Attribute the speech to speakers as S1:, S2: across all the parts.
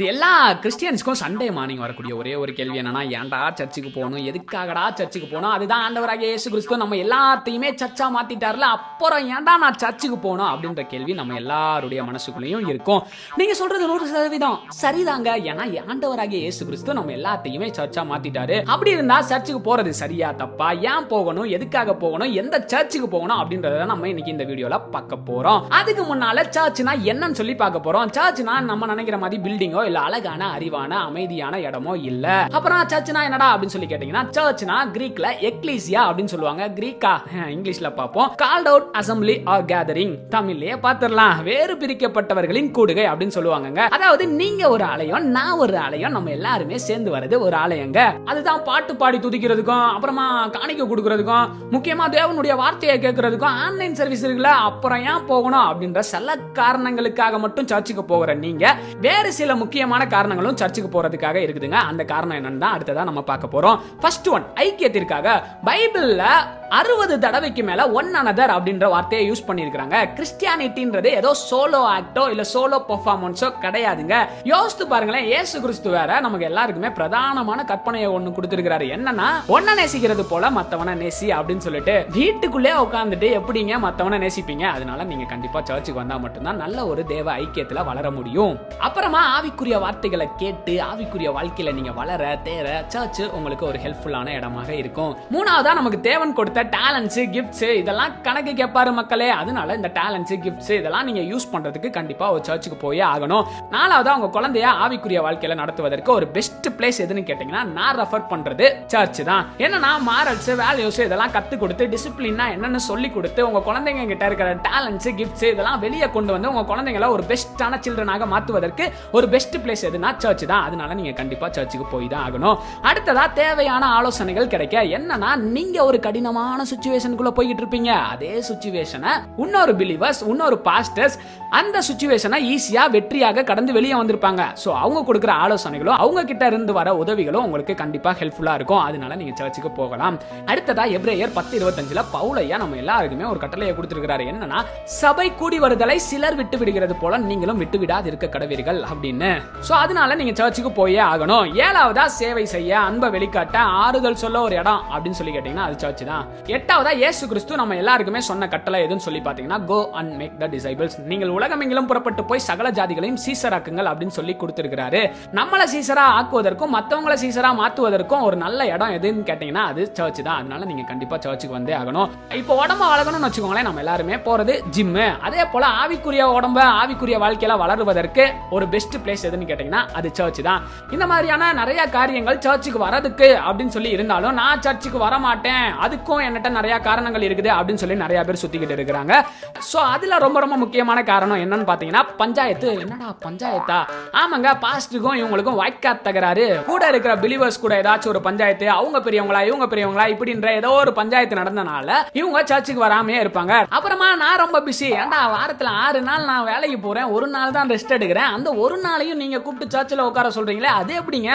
S1: இது எல்லா கிறிஸ்டியன்ஸ்க்கும் Sunday morning வரக்கூடிய ஒரே ஒரு கேள்வி என்னன்னா, ஏன்டா சர்ச்சுக்கு போகணும், எதுக்காகடா சர்ச்சுக்கு போகணும், அதுதான் ஆண்டவராகிய இயேசு கிறிஸ்து நம்ம எல்லாத்தையுமே சர்ச்சா மாத்திட்டார்ல, அப்புறம் ஏன்டா நான் சர்ச்சுக்கு போகணும் அப்படின்ற கேள்வி நம்ம எல்லாருடைய மனசுக்குள்ளேயும் இருக்கும். நீங்க சொல்றது 100% சரிதாங்க. ஏன்னா ஆண்டவராகிய இயேசு கிறிஸ்து நம்ம எல்லாத்தையுமே சர்ச்சா மாத்திட்டாரு. அப்படி இருந்தா சர்ச்சுக்கு போறது சரியா தப்பா, ஏன் போகணும், எதுக்காக போகணும், எந்த சர்ச்சுக்கு போகணும் அப்படின்றத நம்ம இன்னைக்கு இந்த வீடியோல பார்க்க போறோம். அதுக்கு முன்னால சர்ச்னா என்னன்னு சொல்லி பார்க்க போறோம். சர்ச்னா நம்ம நினைக்கிற மாதிரி பில்டிங்கோ இல்ல அழகான அறிவான அமைதியான இடமோ இல்ல. அப்புறம் சர்ச்னா என்னடா அப்படின்னு சொல்லி கேட்டீங்கன்னா, சர்ச்னா கிரீக்ல எக்லீசியா அப்படின்னு சொல்லுவாங்க. கிரீக்கா இங்கிலீஷ்ல பாப்போம். Called out assembly or gathering. தமிழ்லயே பாத்துறலாம், வேறு பிரிக்கப்பட்டவர்களின் கூடுகை அப்படின்னு சொல்லுவாங்க. அதாவது நீங்க ஒரு ஆலயம், நான் ஒரு ஆலயம், நம்ம எல்லாருமே சேர்ந்து வரது ஒரு ஆலயங்க. அதுதான் பாட்டு பாடி துதிக்கிறதுக்கும், அப்புறமா காணிக்கை கொடுக்கறதுக்கும், முக்கியமா தேவனுடைய வார்த்தையை கேட்கறதுக்கும் ஆன்லைன் சர்வீஸ் இருக்குல்ல, அப்புறம் ஏன் போகணும் அப்படின்ற சில காரணங்களுக்காக மட்டும் சர்ச்சுக்கு போகிற நீங்க வேறு சில முக்கியமான காரணங்களும் சர்ச்சுக்கு போறதுக்காக இருக்குதுங்க. அந்த காரணம் என்னன்னு தான் அடுத்ததா நம்ம பார்க்க போறோம். ஃபர்ஸ்ட் ஒன், ஐக்கியத்திற்காக. பைபிள்ல 60 தடவைக்கு மேல ஒன் அனதர் அப்படின்ற வார்த்தையை யூஸ் பண்ணிருக்காங்க. கிறிஸ்டியானிட்டின்றது ஏதோ சோலோ ஆக்டோ இல்ல சோலோ பெர்ஃபார்மன்ஸோ கிடையாதுங்க. யோசித்து பாருங்களேன், இயேசு கிறிஸ்து வேற நமக்கு எல்லாருக்குமே பிரதானமான கற்பனையை ஒண்ணு கொடுத்திருக்காரு. என்னன்னா, ஒன்ன நேசிக்கிறது போல மத்தவன நேசி அப்படின்னு சொல்லிட்டு. வீட்டுக்குள்ளே உட்கார்ந்துட்டு எப்படிங்க மத்தவன நேசிப்பீங்க? அதனால நீங்க கண்டிப்பா சர்ச்சுக்கு வந்தா மட்டும்தான் நல்ல ஒரு தேவ ஐக்கியத்துல வளர முடியும். அப்புறமா ஆவிக்குரிய வார்த்தைகளை கேட்டு ஆவிக்குரிய வாழ்க்கையில நீங்க வளர தேர சர்ச் உங்களுக்கு ஒரு ஹெல்ப்ஃபுல்லான இடமாக இருக்கும். மூணாவதா, நமக்கு தேவன் கொடுத்த டேலண்ட்ஸ், கிஃப்ட்ஸ் இதெல்லாம் கணக்கு கேட்பாரு மக்களே. அதனால இந்த டேலண்ட்ஸ், கிஃப்ட்ஸ் இதெல்லாம் நீங்க யூஸ் பண்றதுக்கு கண்டிப்பா ஒரு சர்ச்சுக்கு போயே ஆகணும். நாலாவதா, உங்க குழந்தைய ஆவிக்குரிய வாழ்க்கையில நடத்துவதற்கு ஒரு பெஸ்ட் பிளேஸ் எதுன்னு கேட்டீங்கன்னா, நான் ரெஃபர் பண்றது சர்ச் தான். என்னன்னா, மாரல்ஸ், வேல்யூஸ் இதெல்லாம் கத்து கொடுத்து, டிசிப்ளினா என்னன்னு சொல்லி கொடுத்து, உங்க குழந்தைங்க கிட்ட இருக்கிற டேலண்ட்ஸ், கிஃப்ட்ஸ் இதெல்லாம் வெளியே கொண்டு வந்து உங்க குழந்தைங்களை ஒரு பெஸ்டான சில்ட்ரனாக மாற்றுவதற்கு ஒரு பெஸ்ட் பிளேஸ் எதுனா சர்ச் தான். அதனால நீங்க கண்டிப்பா சர்ச்சுக்கு போய் தான் ஆகணும். அடுத்ததா, தேவையான ஆலோசனைகள் கிடைக்க. என்னன்னா, நீங்க ஒரு கடினமான சிச்சுவேஷனுக்குள்ள போயிட்டு இருப்பீங்க. அதே சிச்சுவேஷனை இன்னொரு பிலீவர்ஸ், இன்னொரு பாஸ்டர்ஸ் அந்த சிச்சுவேஷனை ஈஸியா வெற்றியாக கடந்து வெளியே வந்திருப்பாங்க. சோ அவங்க கொடுக்கிற ஆலோசனைகளும் அவங்க கிட்ட இருந்து வர உதவிகளும் உங்களுக்கு கண்டிப்பா ஹெல்ப்ஃபுல்லா இருக்கும். அதனால நீங்க சர்ச்சுக்கு போகலாம். அடுத்ததா, எபிரேயர் 10:25 பவுலையா நம்ம எல்லாருக்குமே ஒரு கட்டளையை கொடுத்திருக்கிறாரு. என்னன்னா, சபை கூடி வருதலை சிலர் விட்டு விடுகிறது போல நீங்களும் விட்டு விடாது இருக்க கடவீர்கள் அப்படின்னு. சோ அதனால நீங்க சர்ச்சுக்கு போயே ஆகணும். ஏழாவதா, சேவை செய்ய, அன்பை வெளிக்காட்ட, ஆறுதல் சொல்ல ஒரு இடம் அப்படின்னு சொல்லி கேட்டீங்கன்னா அது சர்ச் தான். எட்டாவதா, இயேசு கிறிஸ்து நம்ம எல்லாருக்குமே சொன்ன கட்டளை எதுன்னு சொல்லி பாத்தீங்கன்னா, go and make the disciples. நீங்கள் உலகமெங்கிலும் புறப்பட்டு போய் சகல ஜாதிகளையும் சீசராக்குங்கள் அப்படின்னு சொல்லி கொடுத்திருக்கிறாரு. நம்மள சீசரா ஆக்குவதற்கும் மத்தவங்கள சீசரா மாத்துவதற்கும் ஒரு நல்ல இடம் எதுன்னு கேட்டீங்கன்னா அது சர்ச் தான். அதனால நீங்க கண்டிப்பா சர்ச்சுக்கு வந்தே ஆகணும். இப்போ உடம்ப வளர்க்கணும்னு வச்சுக்கோங்களேன், நம்ம எல்லாருமே போறது ஜிம். அதே போல ஆவிக்குரிய உடம்ப ஆவிக்குரிய வாழ்க்கையில வளருவதற்கு ஒரு பெஸ்ட் பிளேஸ் எதுன்னு கேட்டீங்கன்னா அது சர்ச் தான். இந்த மாதிரியான நிறைய காரியங்கள் சர்ச்சுக்கு வரதுக்கு அப்படின்னு சொல்லி இருந்தாலும், நான் சர்ச்சுக்கு வர மாட்டேன், அதுக்கும் என்னட்ட நிறைய காரணங்கள் இருக்குது அப்படின்னு சொல்லி நிறைய பேர் சுத்திக்கிட்டு இருக்கிறாங்க. சோ அதுல ரொம்ப ரொம்ப முக்கியமான காரணம் என்னன்னு பாத்தீங்கன்னா, பஞ்சாயத்து. என்னடா பஞ்சாயத்தா? ஆமாங்க, பாஸ்டருக்கும் இவங்களுக்கும் வாய்க்காத் தகராறு. கூட இருக்கிற பிலீவர்ஸ் கூட ஏதாச்சும் ஒரு பஞ்சாயத்து, அவங்க பெரியவங்களா இவங்க பெரியவங்களா இப்படின்ற ஏதோ ஒரு பஞ்சாயத்து நடந்தனால இவங்க சர்ச்சுக்கு வராமே இருப்பாங்க. அப்புறமா நான் ரொம்ப பிஸி, ஏன்டா வாரத்துல 6 நாள் நான் வேலைக்கு போறேன், ஒரு நாள் தான் ரெஸ்ட் எடுக்கிறேன், அந்த ஒரு நாளையும் நீங்க கூப்பிட்டு சர்ச்சில் உட்கார சொல்றீங்களே, அது எப்படிங்க?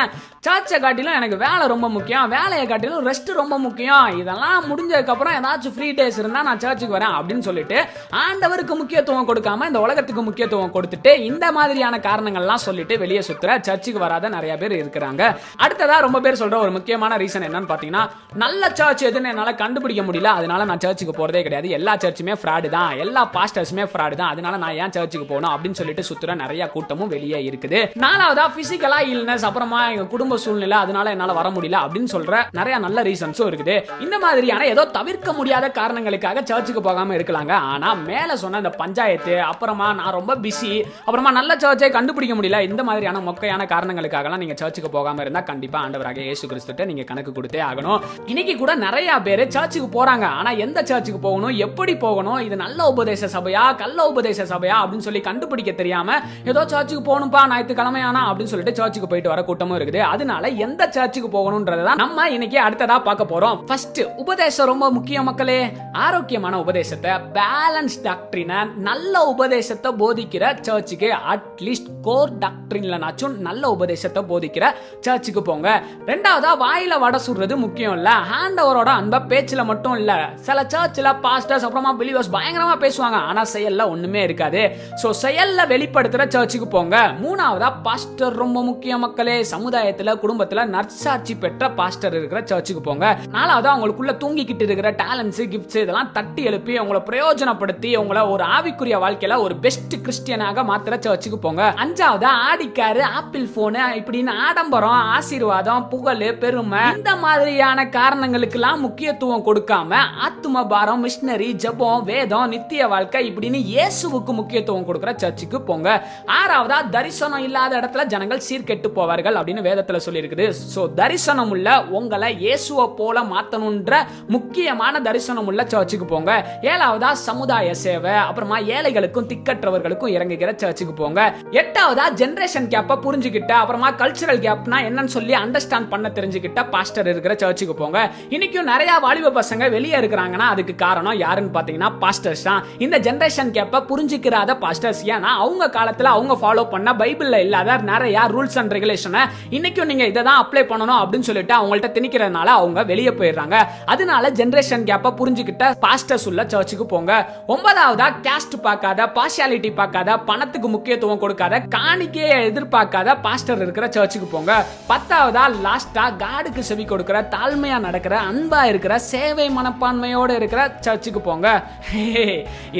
S1: சர்ச்சை காட்டிலும் எனக்கு வேலை ரொம்ப முக்கியம், வேலையை காட்டிலும் ரெஸ்ட் ரொம்ப முக்கியம், இதெல்லாம் முடிஞ்சதுக்கு அப்புறம் ஏதாச்சும் ஃப்ரீ டேஸ் இருந்தா நான் சர்ச்சுக்கு வரேன் அப்படின்னு சொல்லிட்டு ஆண்டவருக்கு முக்கியத்துவம் கொடுக்காம இந்த உலகத்துக்கு முக்கியத்துவம் கொடுத்துட்டு இந்த மாதிரியான காரணங்கள்லாம் சொல்லிட்டு வெளியே சுத்துற சர்ச்சுக்கு வராத நிறைய பேர் இருக்கிறாங்க. அடுத்ததா, ரொம்ப பேர் சொல்ற ஒரு முக்கியமான ரீசன் என்னன்னு பாத்தீங்கன்னா, நல்ல சர்ச் எதுன்னு என்னால கண்டுபிடிக்க முடியல, அதனால நான் சர்ச்சுக்கு போறதே கிடையாது, எல்லா சர்ச்சுமே ஃப்ராடு தான், எல்லா பாஸ்டர்ஸுமே ஃப்ராடு தான், அதனால நான் ஏன் சர்ச்சுக்கு போகணும் அப்படின்னு சொல்லிட்டு சுத்துற நிறைய கூட்டமும் வெளியே இருக்குது. நாலாவதா, பிசிக்கலா இல்னஸ், அப்புறமா எங்க குடும்ப சூழ்நிலை அதனால என்னால வர முடியல அப்படின்னு சொல்ற நிறைய நல்ல ரீசன்ஸும் இருக்குது. இந்த மாதிரியான ஏதோ தவிர்க்க முடியாத காரணங்களுக்காக சர்ச்சுக்கு போகாம இருக்கலாங்க. ஆனா மேல சொன்ன இந்த பஞ்சாயத்து, அப்புறமா நான் ரொம்ப பிஸி, அப்புறமா நல்ல சர்ச்சை கண்டுபிடிக்க முடியல, இந்த மாதிரியான மொக்கையான காரணங்களுக்காகலாம் நீங்க சர்ச்சுக்கு போகாம இருந்தா கண்டிப்பா ஆண்டவராகிய இயேசு கிறிஸ்துட்ட நீங்க கணக்கு கொடுத்தே ஆகணும். இன்னைக்கு கூட நிறைய பேர் சர்ச்சுக்கு போறாங்க, ஆனா எந்த சர்ச்சுக்கு போகணும், எப்படி போகணும், இது நல்ல உபதேச சபையா கள்ள உபதேச சபையா அப்படின்னு சொல்லி கண்டுபிடிக்க தெரியாம ஏதோ சர்ச்சுக்கு போகணும்பா ஞாயிற்றுக்கிழமையானா அப்படின்னு சொல்லிட்டு சர்ச்சுக்கு போயிட்டு வர கூட்டமும் இருக்குது. அதனால எந்த சர்ச்சுக்கு போகணும்ன்றதான் நம்ம இன்னைக்கு அடுத்ததா பார்க்க போறோம். ஃபர்ஸ்ட், உபதேசம் ரொம்ப முக்கியம் மக்களே. ஆரோக்கியமான உபதேசத்தை, பேலன்ஸ் டாக்ட்ரினை, நல்ல உபதேசத்தை போதிக்கிற சர்ச்சுக்கு, அட்லீஸ்ட் கோர் டாக்ட்ரின்லனாச்சும் நல்ல உபதேசத்தை போதிக்கிற சர்ச்சுக்கு போங்க. ரெண்டாவதா, வாயில வடை சுடுறது முக்கியம் இல்ல, ஆண்டவரோட அன்பை பேச்சுல மட்டும் இல்ல. சில சர்ச்சில் பாஸ்டர்ஸ் அப்புறமா பிலீவர்ஸ் பயங்கரமா பேசுவாங்க, ஆனா செயல்ல ஒண்ணுமே இருக்காது. சோ செயல்ல வெளிப்படுத்துற சர்ச்சுக்கு போங்க. மூணாவது, மூணாவதா பாஸ்டர் ரொம்ப முக்கிய மக்களே. சமுதாயத்துல குடும்பத்துல நற்சாட்சி பெற்ற பாஸ்டர் இருக்கிற சர்ச்சுக்கு போங்க. நாலாவதா அவங்களுக்குள்ள தூங்கிக்கிட்டு இருக்கிற டேலண்ட்ஸ், கிஃப்ட்ஸ் இதெல்லாம் தட்டி எழுப்பி அவங்கள பிரயோஜனப்படுத்தி அவங்கள ஒரு ஆவிக்குரிய வாழ்க்கையில ஒரு பெஸ்ட் கிறிஸ்டியனாக மாத்திர சர்ச்சுக்கு போங்க. அஞ்சாவதா ஆடிக்காரு, ஆப்பிள் போனு இப்படின்னு ஆடம்பரம், ஆசீர்வாதம், புகழ், பெருமை இந்த மாதிரியான காரணங்களுக்கெல்லாம் முக்கியத்துவம் கொடுக்காம ஆத்தும பாரம், மிஷனரி, ஜெபம், வேதம், நித்திய வாழ்க்கை இப்படின்னு இயேசுவுக்கு முக்கியத்துவம் கொடுக்கிற சர்ச்சுக்கு போங்க. ஆறாவதா தரிசனம் இல்லாத இடத்துல ஜனங்கள் சீர்கெட்டு போவார்கள் அப்படின்னு வேதத்துல சொல்லி இருக்குது. சோ தரிசனம் உள்ள உங்களை இயேசுவை போல மாத்தணும்ன்ற முக்கியமான தரிசனம் உள்ள சர்ச்சுக்கு போங்க. ஏழாவதா சமுதாய சேவை, அப்புறமா ஏழைகளுக்கும் திக்கற்றவர்களுக்கும் இறங்குகிற சர்ச்சுக்கு போங்க. எட்டாவதா ஜெனரேஷன் கேப்ப புரிஞ்சுக்கிட்ட, அப்புறமா கல்ச்சரல் கேப்னா என்னன்னு சொல்லி அண்டர்ஸ்டாண்ட் பண்ண தெரிஞ்சுக்கிட்ட பாஸ்டர் இருக்கிற சர்ச்சுக்கு போங்க. இன்னைக்கும் நிறைய வாலிப பசங்க வெளியே இருக்கிறாங்கன்னா அதுக்கு காரணம் யாருன்னு பாத்தீங்கன்னா பாஸ்டர்ஸ் தான். இந்த ஜெனரேஷன் கேப்ப புரிஞ்சுக்கிறாத பாஸ்டர்ஸ். ஏன்னா அவங்க காலத்துல அவங்க ஃபாலோ பண்ண பைபிள்ல இல்லாத நிறைய ரூல்ஸ் அண்ட் ரெகுலேஷனை இன்னைக்கும் நீங்க இதை தான் அப்ளை பண்ணணும் அப்படின்னு சொல்லிட்டு அவங்கள்ட்ட திணிக்கிறதுனால அவங்க வெளியே போயிடுறாங்க. அதனால ஜெனரேஷன் கேப்ப புரிஞ்சுக்கிட்ட பாஸ்டர்ஸ் உள்ள சர்ச்சுக்கு போங்க. ஒன்பதாவதா காஸ்ட் பார்க்காத, பார்ஷியாலிட்டி பார்க்காத, பணத்துக்கு முக்கியத்துவம் கொடுக்காத, காணிக்கையை எதிர்பார்க்காத பாஸ்டர் இருக்கிற சர்ச்சுக்கு போங்க. பத்தாவதா லாஸ்டா காடுக்கு செவி கொடுக்கிற, தாழ்மையா நடக்கிற, அன்பா இருக்கிற, சேவை மனப்பான்மையோட இருக்கிற சர்ச்சுக்கு போங்க.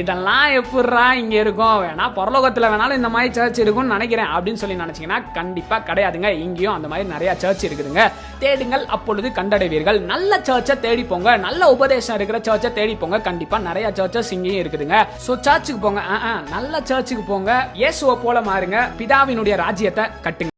S1: இதெல்லாம் எப்படிரா இங்க இருக்கும், வேணா பரலோகத்துல வேணாலும் இந்த மாதிரி சர்ச் இருக்கும்னு நினைக்கிறேன் அப்படின்னு சொல்லி நினைச்சீங்கன்னா கண்டிப்பா கிடையாதுங்க. இங்கேயும் அந்த மாதிரி நிறைய சர்ச் இருக்குதுங்க. தேடுங்கள் அப்பொழுது கண்டடைவீர்கள். நல்ல சர்ச்சை தேடி போங்க. நல்ல உபதேசம் இருக்கிற சர்ச்சை தேடி போங்க. கண்டிப்பா நிறைய சர்ச்சஸ் இங்கேயும் இருக்குதுங்க. சோ சர்ச்சுக்கு போங்க, நல்ல சர்ச்சுக்கு போங்க. இயேசுவை போல மாறுங்க. பிதாவினுடைய ராஜ்யத்தை கட்டுங்க.